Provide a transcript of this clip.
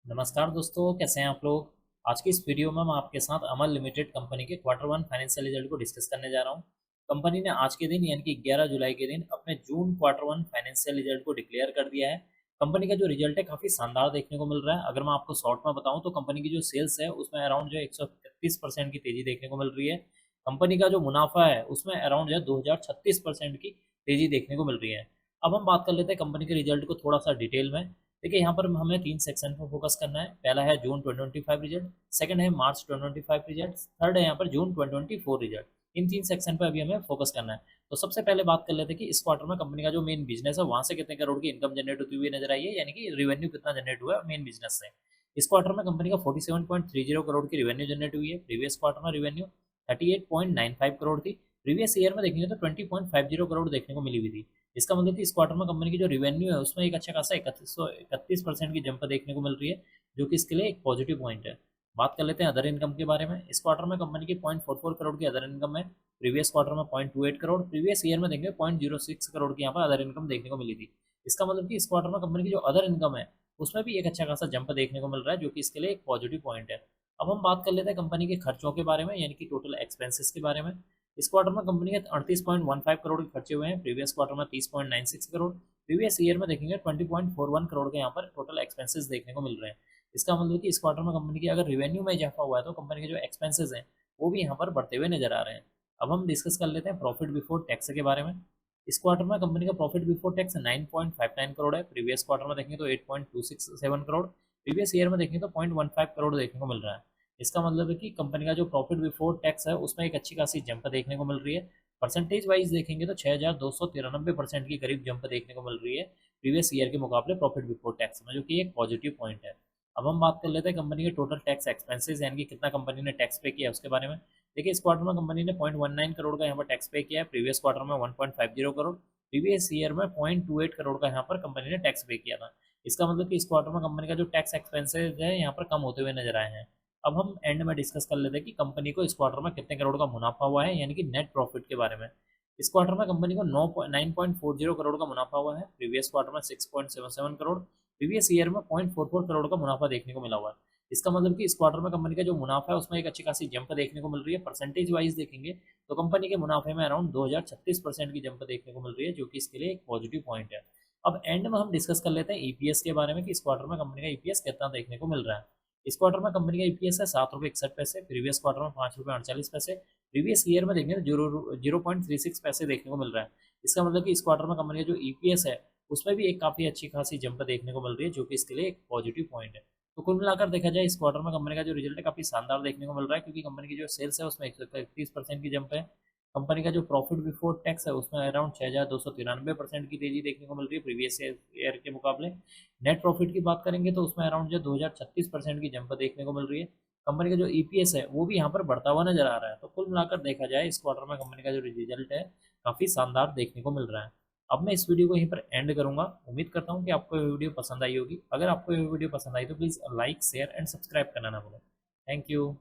नमस्कार दोस्तों, कैसे हैं आप लोग। आज की इस वीडियो में मैं आपके साथ अमर लिमिटेड कंपनी के क्वार्टर वन फाइनेंशियल रिजल्ट को डिस्कस करने जा रहा हूं। कंपनी ने आज के दिन यानी कि 11 जुलाई के दिन अपने जून क्वार्टर वन फाइनेंशियल रिजल्ट को डिक्लेयर कर दिया है। कंपनी का जो रिजल्ट है काफ़ी शानदार देखने को मिल रहा है। अगर मैं आपको शॉर्ट में बताऊं तो कंपनी की जो सेल्स है उसमें अराउंड जो 133% की तेज़ी देखने को मिल रही है। कंपनी का जो मुनाफा है उसमें अराउंड जो है 2036% की तेज़ी देखने को मिल रही है। अब हम बात कर लेते हैं कंपनी के रिजल्ट को थोड़ा सा डिटेल में। देखिए, यहाँ पर हमें 3 सेक्शन पर फोकस करना है। पहला है जून 2025 रिजल्ट, सेकंड है मार्च 2025 रिजल्ट, थर्ड है यहाँ पर जून 2024 रिजल्ट। इन 3 सेक्शन पर अभी हमें फोकस करना है। तो सबसे पहले बात कर लेते हैं कि इस क्वार्टर में कंपनी का जो मेन बिजनेस है वहाँ से कितने करोड़ की इनकम जनरेट होती हुई नजर आई है, यानी कि रेवेन्यू कितना जनरेट हुआ है मेन बिजनेस से। इस क्वार्टर में कंपनी का 47.30 करोड़ की रेवेन्यू जनरेट हुई है। प्रीवियस क्वार्टर में रेवेन्यू 38.95 करोड़ थी। प्रीवियस ईयर में देखेंगे तो 20.50 करोड़ देखने को मिली हुई थी। इसका मतलब कि इस क्वार्टर में कंपनी की जो रेवेन्यू है उसमें एक अच्छा खासा 31% की जंप देखने को मिल रही है, जो कि इसके लिए एक पॉजिटिव पॉइंट है। बात कर लेते हैं अदर इनकम के बारे में। इस क्वार्टर में कंपनी की 0.44 करोड़ की अदर इनकम है। प्रीवियस क्वार्टर में 0.28 करोड़, प्रीवियस ईयर में देखेंगे 0.06 करोड़ की यहाँ पर अदर इनकम देखने को मिली थी। इसका मतलब कि इस क्वार्टर में कंपनी की जो अदर इनकम है उसमें भी एक अच्छा खासा जंप देखने को मिल रहा है, जो कि इसके लिए एक पॉजिटिव पॉइंट है। अब हम बात कर लेते हैं कंपनी के खर्चों के बारे में, यानी कि टोटल एक्सपेंसेस के बारे में। इस क्वार्टर में कंपनी के 38.15 करोड़ के खर्चे हुए हैं। प्रीवियस क्वार्टर में 30.96 करोड़, प्रीवियस ईयर में देखेंगे 20.41 करोड़ के यहाँ पर टोटल एक्सपेंसेस देखने को मिल रहे हैं। इसका मतलब कि इस क्वार्टर में कंपनी की अगर रेवेन्यू में इजाफा हुआ है तो कंपनी के जो एक्सपेंसेस हैं वो भी यहाँ पर बढ़ते हुए नजर आ रहे हैं। अब हम डिस्कस कर लेते हैं प्रॉफिट बिफोर टैक्स के बारे में। इस क्वार्टर में कंपनी का प्रॉफिट बिफोर टैक्स 9.59 करोड़ है। प्रीवियस क्वार्टर में देखेंगे तो 8.267 करोड़, प्रीवियस ईयर में देखेंगे तो 0.15 करोड़ देखने को मिल रहा है। इसका मतलब है कि कंपनी का जो प्रॉफिट बिफोर टैक्स है उसमें एक अच्छी खासी जंप देखने को मिल रही है। परसेंटेज वाइज देखेंगे तो 6293% की करीब जंप देखने को मिल रही है प्रीवियस ईयर के मुकाबले प्रॉफिट बिफोर टैक्स में, जो कि एक पॉजिटिव पॉइंट है। अब हम बात कर लेते हैं कंपनी के टोटल टैक्स एक्सपेंसेस, यानी कि कितना कंपनी ने टैक्स पे किया उसके बारे में। देखिए, इस क्वार्टर में कंपनी ने 0.19 करोड़ का यहाँ पर टैक्स पे किया है। प्रीवियस क्वार्टर में 1.50 करोड़, प्रीवियस ईयर में 0.28 करोड़ का यहाँ पर कंपनी ने टैक्स पे किया था। इसका मतलब कि इस क्वार्टर में कंपनी का जो टैक्स एक्सपेंसेस है यहाँ पर कम होते हुए नजर आए हैं। अब हम एंड में डिस्कस कर लेते हैं कि कंपनी को इस क्वार्टर में कितने करोड़ का मुनाफा हुआ है, यानी कि नेट प्रॉफिट के बारे में। इस क्वार्टर में कंपनी को 9.40 करोड़ का मुनाफा हुआ है। प्रीवियस क्वार्टर में 6.77 करोड़, प्रीवियस ईयर में 0.44 करोड़ का मुनाफा देखने को मिला हुआ है। इसका मतलब कि इस क्वार्टर में कंपनी का जो मुनाफा है उसमें एक अच्छी खासी जंप देखने को मिल रही है। परसेंटेज वाइज देखेंगे तो कंपनी के मुनाफे में अराउंड 2036% की जंप देखने को मिल रही है, जो कि इसके लिए एक पॉजिटिव पॉइंट है। अब एंड में हम डिस्कस कर लेते हैं ईपीएस के बारे में कि इस क्वार्टर में कंपनी का ईपीएस कितना देखने को मिल रहा है। इस क्वार्टर में कंपनी का ईपीएस है 7 रुपये 61 पैसे, प्रीवियस क्वार्टर में 5 रुपये 48 पैसे, प्रीवियस ईयर में देखेंगे तो 0.36 पैसे देखने को मिल रहा है। इसका मतलब कि इस क्वार्टर में कंपनी का जो ईपीएस है उसमें भी एक काफ़ी अच्छी खासी जंप देखने को मिल रही है, जो कि इसके लिए एक पॉजिटिव पॉइंट है। तो कुल मिलाकर देखा जाए इस क्वार्टर में कंपनी का जो रिजल्ट है काफ़ी शानदार देखने को मिल रहा है, क्योंकि कंपनी की जो सेल्स है उसमें 131% की जंप है। कंपनी का जो प्रॉफिट बिफोर टैक्स है उसमें अराउंड 6293% की तेजी देखने को मिल रही है प्रीवियस ईयर के मुकाबले। नेट प्रॉफिट की बात करेंगे तो उसमें अराउंड जो 2036% की जंप देखने को मिल रही है। कंपनी का जो ईपीएस है वो भी यहाँ पर बढ़ता हुआ नजर आ रहा है। तो कुल मिलाकर देखा जाए इस क्वार्टर में कंपनी का जो रिजल्ट है काफ़ी शानदार देखने को मिल रहा है। अब मैं इस वीडियो को यहीं पर एंड करूंगा। उम्मीद करता हूँ कि आपको ये वीडियो पसंद आई होगी। अगर आपको ये वीडियो पसंद आई तो please like share and subscribe करना ना भूलें। Thank you.